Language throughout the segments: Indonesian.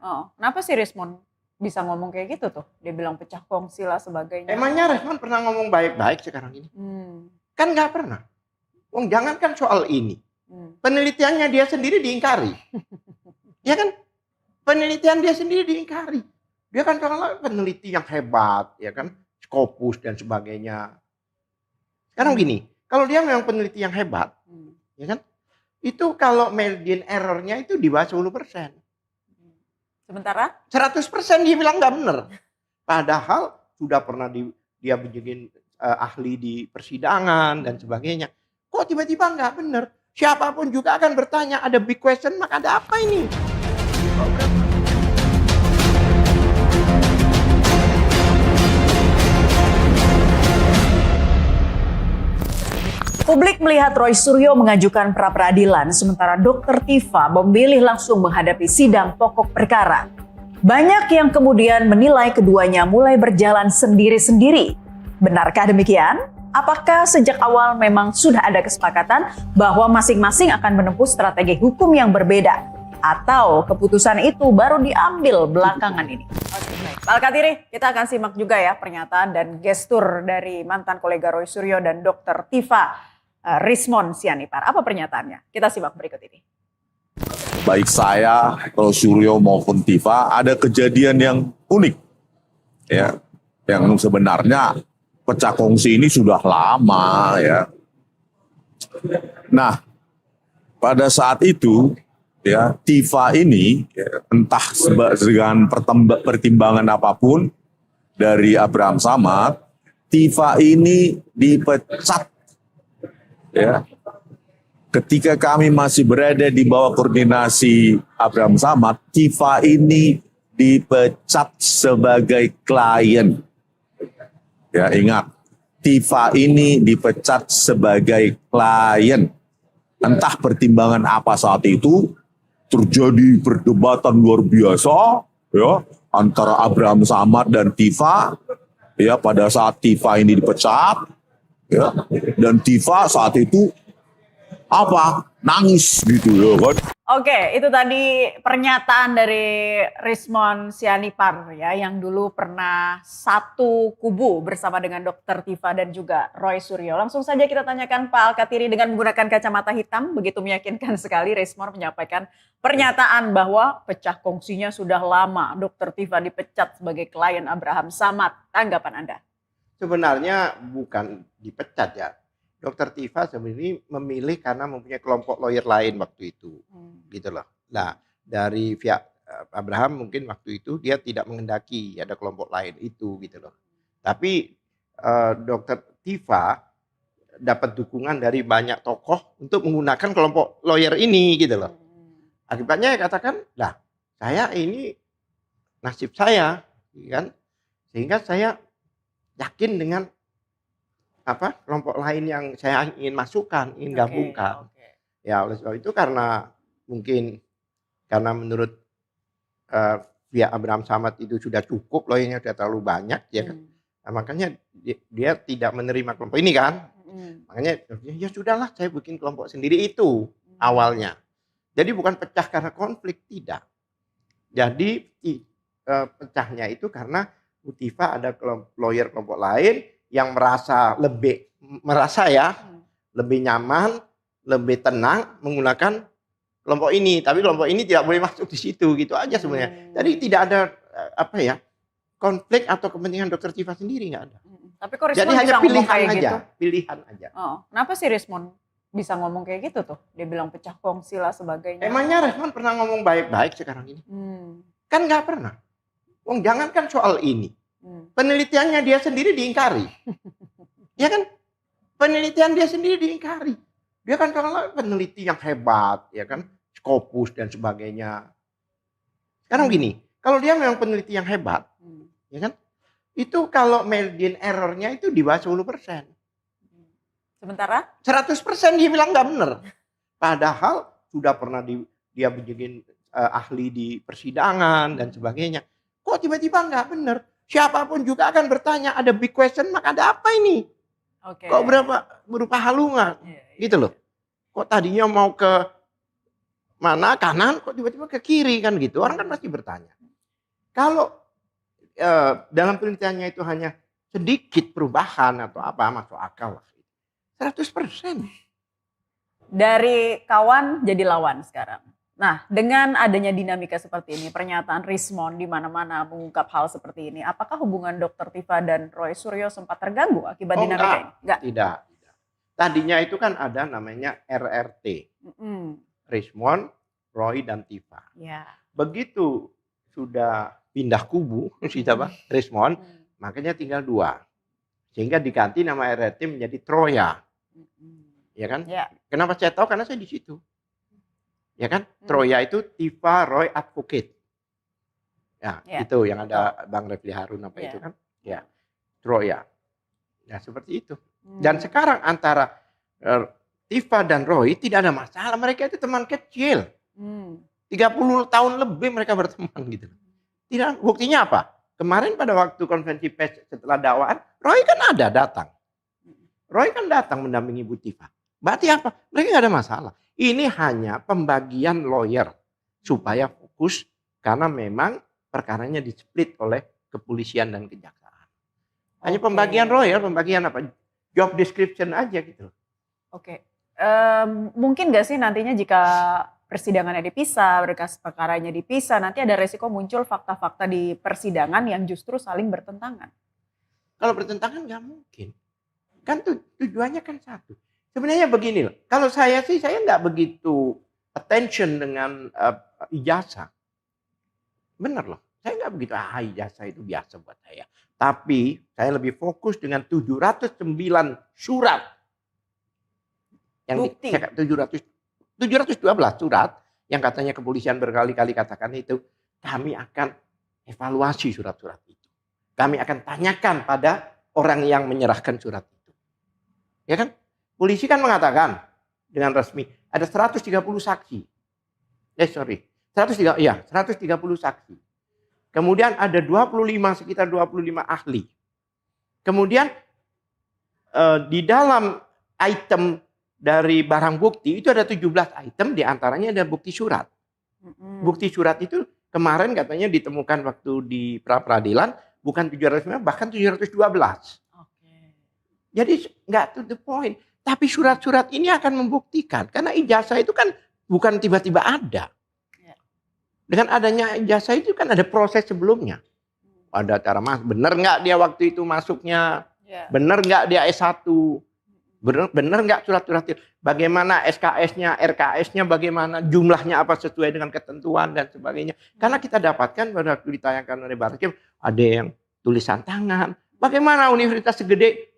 Kenapa sih Rismond bisa ngomong kayak gitu tuh? Dia bilang pecah kongsi lah sebagainya. Emangnya Rismond pernah ngomong baik-baik sekarang ini? Kan nggak pernah. Jangankan soal ini. Penelitiannya dia sendiri diingkari. Ya kan? Penelitian dia sendiri diingkari. Dia kan kalau peneliti yang hebat, ya kan? Scopus dan sebagainya. Sekarang gini, kalau dia memang peneliti yang hebat, ya kan? Itu kalau margin error-nya itu di bawah 10%. Sementara? 100% dia bilang nggak benar. Padahal sudah pernah dia menjadi ahli di persidangan dan sebagainya. Kok tiba-tiba nggak benar? Siapapun juga akan bertanya, ada big question mark, ada apa ini? Publik melihat Roy Suryo mengajukan pra-peradilan, sementara Dr. Tifa memilih langsung menghadapi sidang pokok perkara. Banyak yang kemudian menilai keduanya mulai berjalan sendiri-sendiri. Benarkah demikian? Apakah sejak awal memang sudah ada kesepakatan bahwa masing-masing akan menempuh strategi hukum yang berbeda? Atau keputusan itu baru diambil belakangan ini? Pak Alkatiri, kita akan simak juga ya pernyataan dan gestur dari mantan kolega Roy Suryo dan Dr. Tifa Rismond Sianipar. Apa pernyataannya? Kita simak berikut ini. Baik saya, Roy Suryo maupun Tifa, ada kejadian yang unik. Ya, yang sebenarnya pecah kongsi ini sudah lama ya. Nah, pada saat itu ya Tifa ini ya, entah dengan pertimbangan apapun dari Abraham Samad, Tifa ini dipecat ya. Ketika kami masih berada di bawah koordinasi Abraham Samad, Tifa ini dipecat sebagai klien. Ya, ingat, Tifa ini dipecat sebagai klien. Entah pertimbangan apa saat itu, terjadi perdebatan luar biasa ya antara Abraham Samad dan Tifa ya pada saat Tifa ini dipecat ya, dan Tifa saat itu nangis gitu ya kan. Oke, itu tadi pernyataan dari Rismond Sianipar ya, yang dulu pernah satu kubu bersama dengan Dr. Tifa dan juga Roy Suryo. Langsung saja kita tanyakan Pak Alkatiri, dengan menggunakan kacamata hitam, begitu meyakinkan sekali Rismond menyampaikan pernyataan bahwa pecah kongsinya sudah lama. Dr. Tifa dipecat sebagai klien Abraham Samad. Tanggapan Anda? Sebenarnya bukan dipecat ya. Dr. Tifa sebenarnya memilih karena mempunyai kelompok lawyer lain waktu itu, gitu loh. Nah, dari pihak Abraham mungkin waktu itu dia tidak menghendaki ada kelompok lain itu, gitu loh. Tapi Dr. Tifa dapat dukungan dari banyak tokoh untuk menggunakan kelompok lawyer ini, gitu loh. Akibatnya katakan, lah saya ini nasib saya, kan? Sehingga saya yakin dengan kelompok lain yang saya ingin masukkan, ingin gabungkan. Ya oleh sebab itu karena menurut pihak Abraham Samad itu sudah cukup, lawyernya sudah terlalu banyak ya kan. Nah, makanya dia tidak menerima kelompok ini kan. Makanya ya sudahlah, saya bikin kelompok sendiri itu awalnya. Jadi bukan pecah karena konflik, tidak. Jadi pecahnya itu karena Tifa ada lawyer kelompok lain yang merasa lebih nyaman, lebih tenang menggunakan kelompok ini, tapi kelompok ini tidak boleh masuk di situ, gitu aja sebenarnya. Jadi tidak ada konflik atau kepentingan Dr. Tifa sendiri, nggak ada. Tapi kok jadi hanya pilihan aja. Kenapa sih Rismond bisa ngomong kayak gitu tuh? Dia bilang pecah kongsi lah sebagainya. Emangnya Rismond pernah ngomong baik-baik sekarang ini? Kan nggak pernah. Jangankan soal ini. Penelitiannya dia sendiri diingkari. Ya kan? Penelitian dia sendiri diingkari. Dia kan kalau peneliti yang hebat, ya kan? Scopus dan sebagainya. Sekarang gini, kalau dia memang peneliti yang hebat, ya kan? Itu kalau margin error-nya itu di bawah 10%. Sementara? 100% dia bilang nggak benar. Padahal sudah pernah dia menjadi ahli di persidangan dan sebagainya. Kok tiba-tiba nggak benar? Siapapun juga akan bertanya, ada big question mark, ada apa ini? Kok berupa halungan? Gitu loh. Kok tadinya mau mana kanan kok tiba-tiba ke kiri kan gitu. Orang kan pasti bertanya. Kalau dalam penelitiannya itu hanya sedikit perubahan atau apa, masuk akal lah. 100%. Dari kawan jadi lawan sekarang. Nah, dengan adanya dinamika seperti ini, pernyataan Rismond di mana-mana mengungkap hal seperti ini, apakah hubungan Dr. Tifa dan Roy Suryo sempat terganggu akibat dinamika ini? Enggak. Tidak. Tadinya itu kan ada namanya RRT. Rismond, Roy, dan Tifa. Ya. Begitu sudah pindah kubu, Rismond, makanya tinggal 2. Sehingga diganti nama RRT menjadi Troya. Ya kan? Ya. Kenapa saya tahu? Karena saya di situ. Ya kan? Troya itu Tifa Roy Advocate. Ya, itu yang ada Bang Refli Harun apa itu kan? Ya. Troya. Ya, seperti itu. Dan sekarang antara Tifa dan Roy tidak ada masalah. Mereka itu teman kecil. 30 tahun lebih mereka berteman gitu. Tidak, buktinya apa? Kemarin pada waktu konferensi pers setelah dakwaan, Roy kan datang. Roy kan datang mendampingi Bu Tifa. Berarti apa? Mereka nggak ada masalah. Ini hanya pembagian lawyer supaya fokus karena memang perkaranya di-split oleh kepolisian dan kejaksaan. Hanya pembagian lawyer, pembagian apa? Job description aja gitu. Oke. Mungkin nggak sih nantinya jika persidangannya dipisah, berkas perkaranya dipisah, nanti ada resiko muncul fakta-fakta di persidangan yang justru saling bertentangan? Kalau bertentangan nggak mungkin. Kan tujuannya kan satu. Sebenarnya begini loh, kalau saya sih saya nggak begitu attention dengan ijazah. Bener loh, saya nggak begitu, ijazah itu biasa buat saya. Tapi saya lebih fokus dengan 709 surat. Yang 712 surat yang katanya kepolisian berkali-kali katakan itu, kami akan evaluasi surat-surat itu. Kami akan tanyakan pada orang yang menyerahkan surat itu. Ya kan? Polisi kan mengatakan dengan resmi ada 130 saksi. 130 saksi. Kemudian ada sekitar 25 ahli. Kemudian di dalam item dari barang bukti itu ada 17 item, diantaranya ada bukti surat. Bukti surat itu kemarin katanya ditemukan waktu di pra-peradilan bukan 705 bahkan 712. Jadi nggak to the point. Tapi surat-surat ini akan membuktikan. Karena ijazah itu kan bukan tiba-tiba ada. Dengan adanya ijazah itu kan ada proses sebelumnya. Ada cara benar nggak dia waktu itu masuknya. Benar nggak dia S1. Benar nggak surat-surat itu. Bagaimana SKS-nya, RKS-nya, bagaimana jumlahnya apa sesuai dengan ketentuan dan sebagainya. Karena kita dapatkan pada waktu ditayangkan oleh Barreskrim. Ada yang tulisan tangan. Bagaimana universitas segede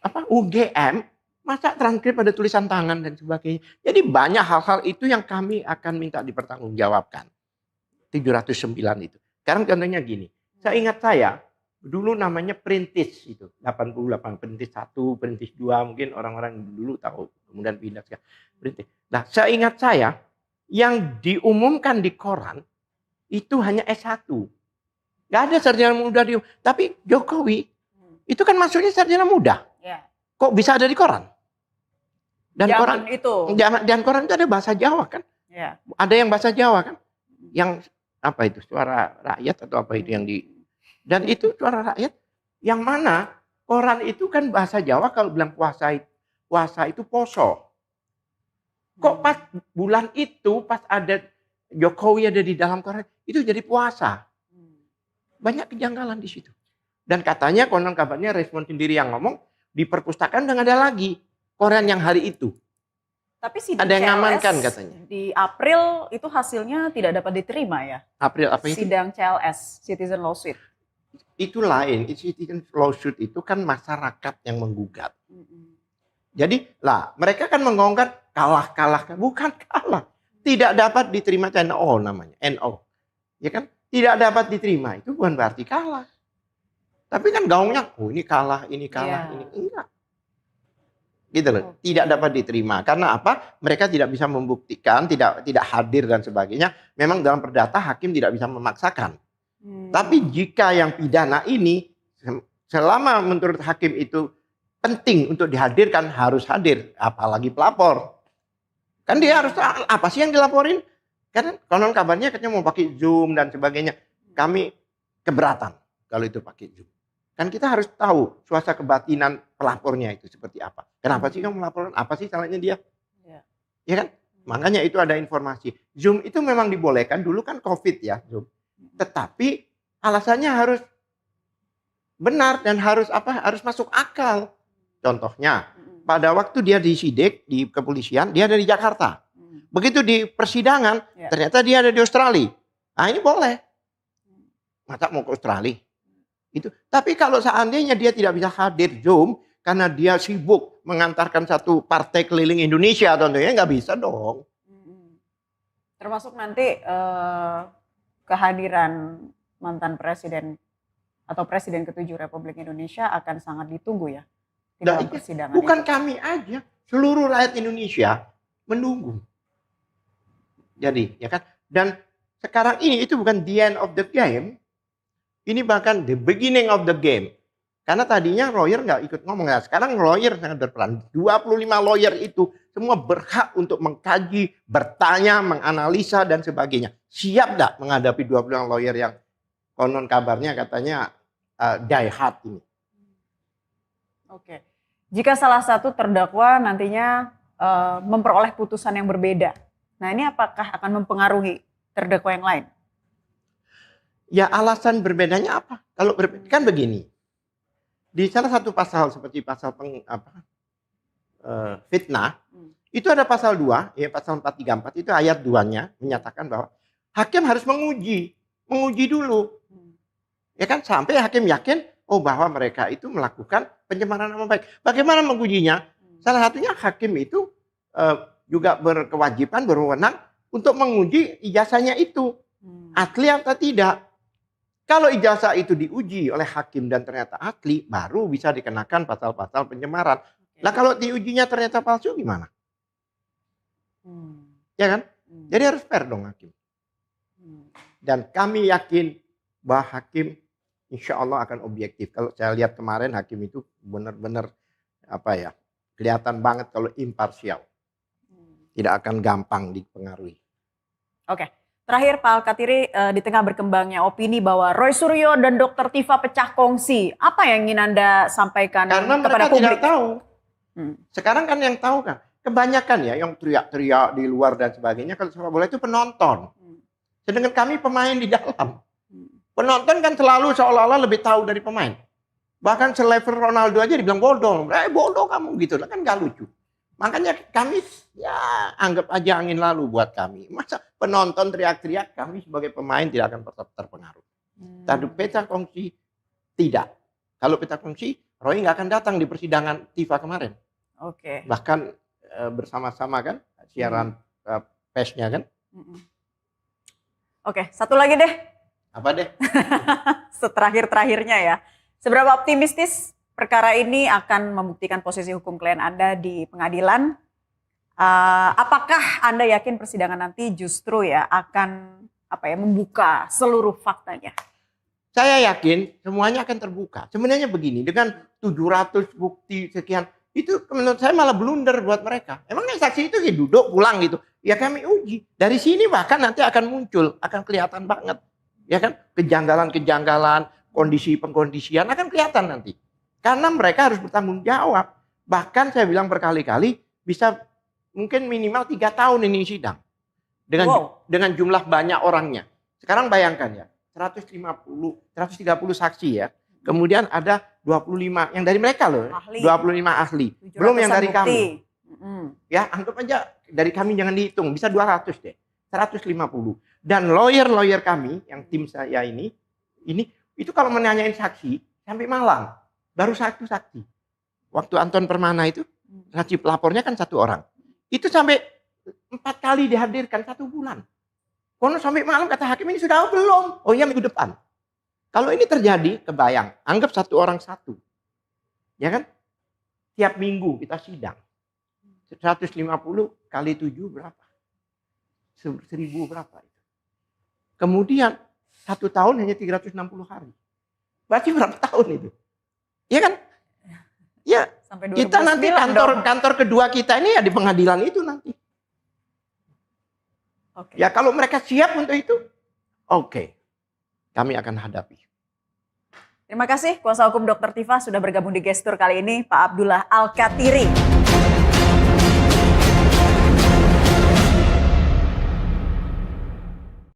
UGM. Masa transkrip pada tulisan tangan dan sebagainya. Jadi banyak hal-hal itu yang kami akan minta dipertanggungjawabkan. 709 itu. Sekarang contohnya gini. Saya ingat dulu namanya perintis itu. 88, perintis 1, perintis 2. Mungkin orang-orang dulu tahu. Kemudian pindah ke perintis. Nah saya ingat yang diumumkan di koran itu hanya S1. Gak ada sarjana muda. Tapi Jokowi itu kan masuknya sarjana muda. Kok bisa ada di koran? Dan koran itu ada bahasa Jawa kan? Ada yang bahasa Jawa kan? Yang apa itu suara rakyat atau apa itu yang dan itu suara rakyat yang mana koran itu kan bahasa Jawa kalau bilang puasa itu poso. Kok pas bulan itu pas ada Jokowi ada di dalam koran itu jadi puasa. Banyak kejanggalan di situ. Dan katanya konon kabarnya Rismond sendiri yang ngomong di perpustakaan udah nggak ada lagi koran yang hari itu. Tapi sidang ada yang CLS ngamankan katanya. Di April itu hasilnya tidak dapat diterima ya. April apa itu? Sidang CLS, Citizen Lawsuit. Itu lain, Citizen Lawsuit itu kan masyarakat yang menggugat. Jadi mereka kan menggongkan kalah, bukan kalah. Tidak dapat diterima NO namanya, NO. Ya kan? Tidak dapat diterima itu bukan berarti kalah. Tapi kan gaungnya, ini kalah, ini enggak. Gitu loh, tidak dapat diterima. Karena apa? Mereka tidak bisa membuktikan, tidak hadir dan sebagainya. Memang dalam perdata hakim tidak bisa memaksakan. Tapi jika yang pidana ini, selama menurut hakim itu penting untuk dihadirkan, harus hadir. Apalagi pelapor. Kan dia harus tahu apa sih yang dilaporin. Kan konon kabarnya katanya mau pakai Zoom dan sebagainya. Kami keberatan kalau itu pakai Zoom. Kan kita harus tahu suasana kebatinan pelapornya itu seperti apa. Kenapa sih kamu melaporkan? Apa sih salahnya dia? Ya kan? Makanya itu ada informasi. Zoom itu memang dibolehkan. Dulu kan COVID ya Zoom. Tetapi alasannya harus benar dan harus apa? Harus masuk akal. Contohnya, pada waktu dia disidik di kepolisian, dia ada di Jakarta. Begitu di persidangan, ternyata dia ada di Australia. Nah ini boleh. Masa mau ke Australia? Itu. Tapi kalau seandainya dia tidak bisa hadir Zoom karena dia sibuk mengantarkan satu partai keliling Indonesia, tentunya nggak bisa dong. Termasuk nanti kehadiran mantan presiden atau presiden ke-7 Republik Indonesia akan sangat ditunggu ya di dalam persidangan. Bukan itu. kami aja, seluruh rakyat Indonesia menunggu. Jadi, ya kan? Dan sekarang ini itu bukan the end of the game. Ini bahkan the beginning of the game. Karena tadinya lawyer nggak ikut ngomong. Ya. Sekarang lawyer sangat berperan. 25 lawyer itu semua berhak untuk mengkaji, bertanya, menganalisa, dan sebagainya. Siap nggak menghadapi 25 lawyer yang konon kabarnya katanya die hard ini? Oke. Jika salah satu terdakwa nantinya memperoleh putusan yang berbeda. Nah ini apakah akan mempengaruhi terdakwa yang lain? Ya alasan berbedanya apa? Kalau kan begini, di salah satu pasal seperti pasal fitnah, itu ada pasal 2, ya pasal 434 itu ayat 2-nya menyatakan bahwa hakim harus menguji dulu, ya kan sampai hakim yakin bahwa mereka itu melakukan pencemaran nama baik. Bagaimana mengujinya? Salah satunya hakim itu juga berkewajiban berwenang untuk menguji ijazahnya itu asli atau tidak. Kalau ijazah itu diuji oleh hakim dan ternyata asli, baru bisa dikenakan pasal-pasal pencemaran. Lah kalau diujinya ternyata palsu gimana? Ya kan? Jadi harus fair dong hakim. Dan kami yakin bahwa hakim insya Allah akan objektif. Kalau saya lihat kemarin hakim itu benar-benar kelihatan banget kalau imparsial. Tidak akan gampang dipengaruhi. Oke. Terakhir Pak Al-Kathiri, di tengah berkembangnya opini bahwa Roy Suryo dan Dr. Tifa pecah kongsi, apa yang ingin Anda sampaikan kepada publik? Karena mereka tidak tahu. Sekarang kan yang tahu kan, kebanyakan ya yang teriak-teriak di luar dan sebagainya kalau sepak bola itu penonton. Sedangkan kami pemain di dalam. Penonton kan selalu seolah-olah lebih tahu dari pemain. Bahkan selevel Ronaldo aja dibilang bodoh. Bodoh kamu gitu, kan gak lucu. Makanya kami ya anggap aja angin lalu buat kami. Masa penonton teriak-teriak, kami sebagai pemain tidak akan terpengaruh. Tapi pecah kongsi tidak. Kalau pecah kongsi, Roy nggak akan datang di persidangan Tifa kemarin. Oke. Bahkan bersama-sama kan siaran persnya kan. Oke, satu lagi deh. Apa deh? Terakhir-terakhirnya ya. Seberapa optimistis perkara ini akan membuktikan posisi hukum klien Anda di pengadilan? Apakah Anda yakin persidangan nanti justru ya akan membuka seluruh faktanya? Saya yakin semuanya akan terbuka. Sebenarnya begini, dengan 700 bukti sekian, itu menurut saya malah blunder buat mereka. Emangnya saksi itu duduk pulang gitu? Ya kami uji. Dari sini bahkan nanti akan muncul, akan kelihatan banget. Ya kan? Kejanggalan-kejanggalan, kondisi-pengkondisian akan kelihatan nanti. Karena mereka harus bertanggung jawab. Bahkan saya bilang berkali-kali bisa mungkin minimal 3 tahun ini sidang. Dengan jumlah banyak orangnya. Sekarang bayangkan ya, 130 saksi ya. Kemudian ada 25 yang dari mereka loh. Ahli. 25 ahli. Belum yang dari bukti. Kami. Ya, anggap aja dari kami jangan dihitung, bisa 200 deh. 150. Dan lawyer-lawyer kami yang tim saya ini itu kalau menanyain saksi sampai malam. Baru satu saksi. Waktu Anton Permana itu, saksi pelapornya kan 1 orang. Itu sampai 4 kali dihadirkan 1 bulan. Konon sampai malam kata hakim ini sudah belum? Oh iya minggu depan. Kalau ini terjadi, kebayang. Anggap 1 orang 1. Ya kan? Tiap minggu kita sidang. 150 kali 7 berapa? 1000 berapa itu? Kemudian 1 tahun hanya 360 hari. Berarti berapa tahun itu? Ya kan? Ya, kita nanti kantor kedua kita ini ya di pengadilan itu nanti. Oke. Ya kalau mereka siap untuk itu, oke, kami akan hadapi. Terima kasih kuasa hukum Dr. Tifa sudah bergabung di Gestur kali ini, Pak Abdullah Al-Katiri.